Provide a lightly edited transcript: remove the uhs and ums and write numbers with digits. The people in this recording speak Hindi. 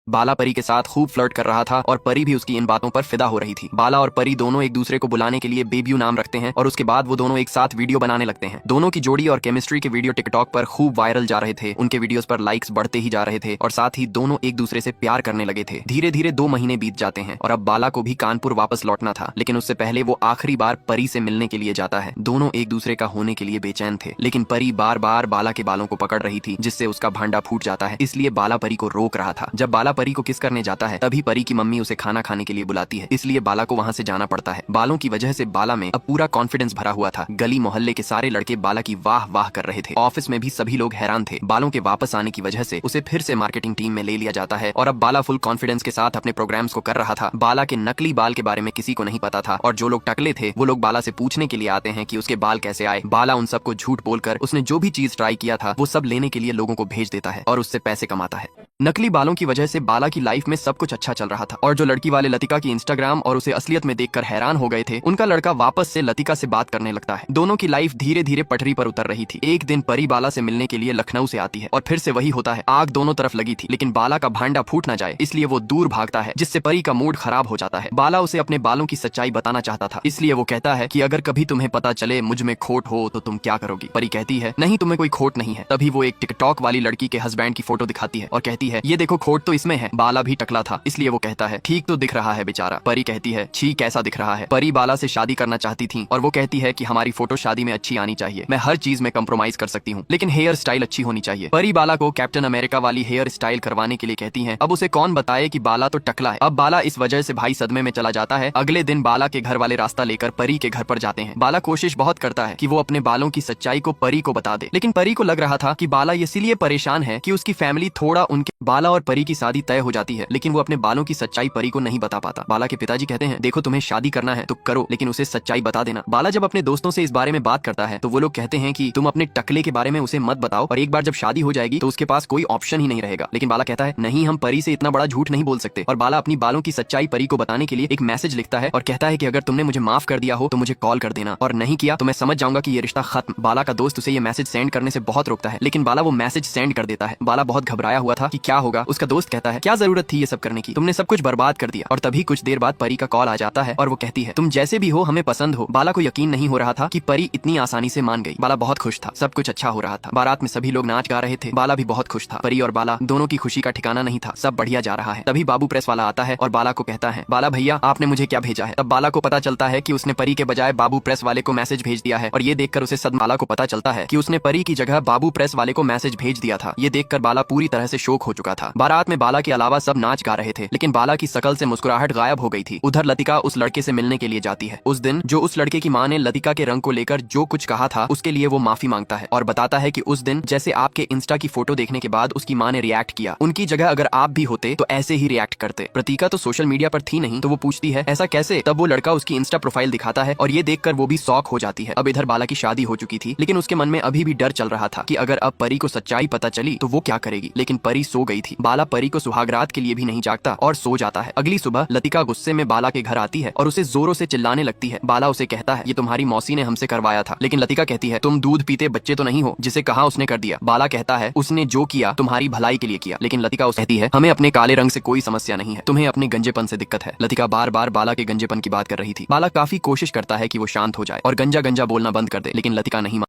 बाला परी के साथ खूब फ्लर्ट कर रहा था और परी भी उसकी इन बातों पर फिदा हो रही थी। बाला और परी दोनों एक दूसरे को बुलाने के लिए बेब्यू नाम रखते हैं और उसके बाद वो दोनों एक साथ वीडियो बनाने लगते हैं। दोनों की जोड़ी और केमिस्ट्री के वीडियो टिकटॉक पर खूब वायरल जा रहे थे। उनके वीडियोस पर लाइक्स बढ़ते ही जा रहे थे और साथ ही दोनों एक दूसरे से प्यार करने लगे थे। धीरे धीरे 2 महीने बीत जाते हैं और अब बाला को भी कानपुर वापस लौटना था, लेकिन उससे पहले वो आखिरी बार परी से मिलने के लिए जाता है। दोनों एक दूसरे का होने के लिए बेचैन थे, लेकिन परी बार बार बाला के बालों को पकड़ रही थी, जिससे उसका भांडा फूट जाता है। इसलिए बाला परी को रोक रहा था। जब बाला परी को किस करने जाता है तभी परी की मम्मी उसे खाना खाने के लिए बुलाती है, इसलिए बाला को वहां से जाना पड़ता है। बालों की वजह से बाला में अब पूरा कॉन्फिडेंस भरा हुआ था। गली मोहल्ले के सारे लड़के बाला की वाह वाह कर रहे थे। ऑफिस में भी सभी लोग हैरान थे। बालों के वापस आने की वजह से उसे फिर से मार्केटिंग टीम में ले लिया जाता है और अब बाला फुल कॉन्फिडेंस के साथ अपने प्रोग्राम्स को कर रहा था। बाला के नकली बाल के बारे में किसी को नहीं पता था और जो लोग टकले थे वो लोग बाला से पूछने के लिए आते हैं कि उसके बाल कैसे आए। बाला उन सबको झूठ बोलकर उसने जो भी चीज ट्राई किया था वो सब लेने के लिए लोगों को भेज देता है और उससे पैसे कमाता है। नकली बालों की वजह से बाला की लाइफ में सब कुछ अच्छा चल रहा था और जो लड़की वाले लतिका की इंस्टाग्राम और उसे असलियत में देखकर हैरान हो गए थे, उनका लड़का वापस से लतिका से बात करने लगता है। दोनों की लाइफ धीरे धीरे पटरी पर उतर रही थी। एक दिन परी बाला से मिलने के लिए लखनऊ से आती है और फिर से वही होता है। आग दोनों तरफ लगी थी, लेकिन बाला का भांडा फूट ना जाए इसलिए वो दूर भागता है, जिससे परी का मूड खराब हो जाता है। बाला उसे अपने बालों की सच्चाई बताना चाहता था, इसलिए वो कहता है कि अगर कभी तुम्हें पता चले मुझ में खोट हो तो तुम क्या करोगी। परी कहती है नहीं, तुम्हें कोई खोट नहीं है। तभी वो एक टिकटॉक वाली लड़की के हस्बैंड की फोटो दिखाती है और कहती है ये देखो, खोट तो इसमें है। बाला भी टकला था, इसलिए वो कहता है ठीक तो दिख रहा है बेचारा। परी कहती है छी, कैसा दिख रहा है। परी बाला से शादी करना चाहती थी और वो कहती है कि हमारी फोटो शादी में अच्छी आनी चाहिए। मैं हर चीज में कंप्रोमाइज कर सकती हूँ, लेकिन हेयर स्टाइल अच्छी होनी चाहिए। परी बाला को कैप्टन अमेरिका वाली हेयर स्टाइल करवाने के लिए कहती है। अब उसे कौन बताए कि बाला तो टकला है। अब बाला इस वजह से भाई सदमे में चला जाता है। अगले दिन बाला के घर वाले रास्ता लेकर परी के घर पर जाते हैं। बाला कोशिश बहुत करता है कि वो अपने बालों की सच्चाई को परी को बता दे, लेकिन परी को लग रहा था कि बाला इसीलिए परेशान है कि उसकी फैमिली थोड़ा उनके बाला और परी की शादी तय हो जाती है, लेकिन वो अपने बालों की सच्चाई परी को नहीं बता पाता। बाला के पिताजी कहते हैं देखो, तुम्हें शादी करना है तो करो, लेकिन उसे सच्चाई बता देना। बाला जब अपने दोस्तों से इस बारे में बात करता है तो वो लोग कहते हैं कि तुम अपने टकले के बारे में उसे मत बताओ और एक बार जब शादी हो जाएगी तो उसके पास कोई ऑप्शन ही नहीं रहेगा। लेकिन बाला कहता है नहीं, हम परी से इतना बड़ा झूठ नहीं बोल सकते। और बाला अपनी बालों की सच्चाई परी को बताने के लिए एक मैसेज लिखता है और कहता है कि अगर तुमने मुझे माफ कर दिया हो तो मुझे कॉल कर देना, और नहीं किया तो मैं समझ जाऊंगा कि ये रिश्ता खत्म। बाला का दोस्त उसे ये मैसेज सेंड करने से बहुत रोकता है, लेकिन बाला वो मैसेज सेंड कर देता है। बाला बहुत घबराया हुआ था कि क्या होगा। उसका दोस्त कहता है क्या जरूरत थी ये सब करने की, तुमने सब कुछ बर्बाद कर दिया। और तभी कुछ देर बाद परी का कॉल आ जाता है और वो कहती है तुम जैसे भी हो हमें पसंद हो। बाला को यकीन नहीं हो रहा था कि परी इतनी आसानी से मान गई। बाला बहुत खुश था, सब कुछ अच्छा हो रहा था। बारात में सभी लोग नाच गा रहे थे, बाला भी बहुत खुश था। परी और बाला दोनों की खुशी का ठिकाना नहीं था, सब बढ़िया जा रहा है। तभी बाबू प्रेस वाला आता है और बाला को कहता है बाला भैया, आपने मुझे क्या भेजा है। तब बाला को पता चलता है कि उसने परी के बजाय बाबू प्रेस वाले को मैसेज भेज दिया है और ये देखकर उसे सदमा। बाला को पता चलता है कि उसने परी की जगह बाबू प्रेस वाले को मैसेज भेज दिया था। ये देखकर बाला पूरी तरह से शोक हो चुका था। बारात में बाला के अलावा सब नाच गा रहे थे, लेकिन बाला की शकल से मुस्कुराहट गायब हो गई थी। उधर लतिका उस लड़के से मिलने के लिए जाती है। उस दिन जो उस लड़के की माँ ने लतिका के रंग को लेकर जो कुछ कहा था उसके लिए वो माफी मांगता है और बताता है कि उस दिन जैसे आपके इंस्टा की फोटो देखने के बाद उसकी माँ ने रिएक्ट किया, उनकी जगह अगर आप भी होते तो ऐसे ही रिएक्ट करते। प्रतीका तो सोशल मीडिया पर थी नहीं, तो वो पूछती है ऐसा कैसे। तब वो लड़का उसकी इंस्टा प्रोफाइल दिखाता है और ये देखकर वो भी शॉक हो जाती है। अब इधर बाला की शादी हो चुकी थी, लेकिन उसके मन में अभी भी डर चल रहा था कि अगर अब परी को सच्चाई पता चली तो वो क्या करेगी। लेकिन परी सो गई थी। बाला परी को सुहागरात के लिए भी नहीं जागता और सो जाता है। अगली सुबह लतिका गुस्से में बाला के घर आती है और उसे जोरों से चिल्लाने लगती है। बाला उसे कहता है ये तुम्हारी मौसी ने हमसे करवाया था, लेकिन लतिका कहती है तुम दूध पीते बच्चे तो नहीं हो जिसे कहा उसने कर दिया। बाला कहता है उसने जो किया तुम्हारी भलाई के लिए किया, लेकिन लतिका उसे कहती है हमें अपने काले रंग से कोई समस्या नहीं है, तुम्हें अपने गंजेपन से दिक्कत है। लतिका बार बार बाला के गंजेपन की बात कर रही थी। बाला काफी कोशिश करता है कि वो शांत हो जाए और गंजा गंजा बोलना बंद कर दे, लेकिन लतिका नहीं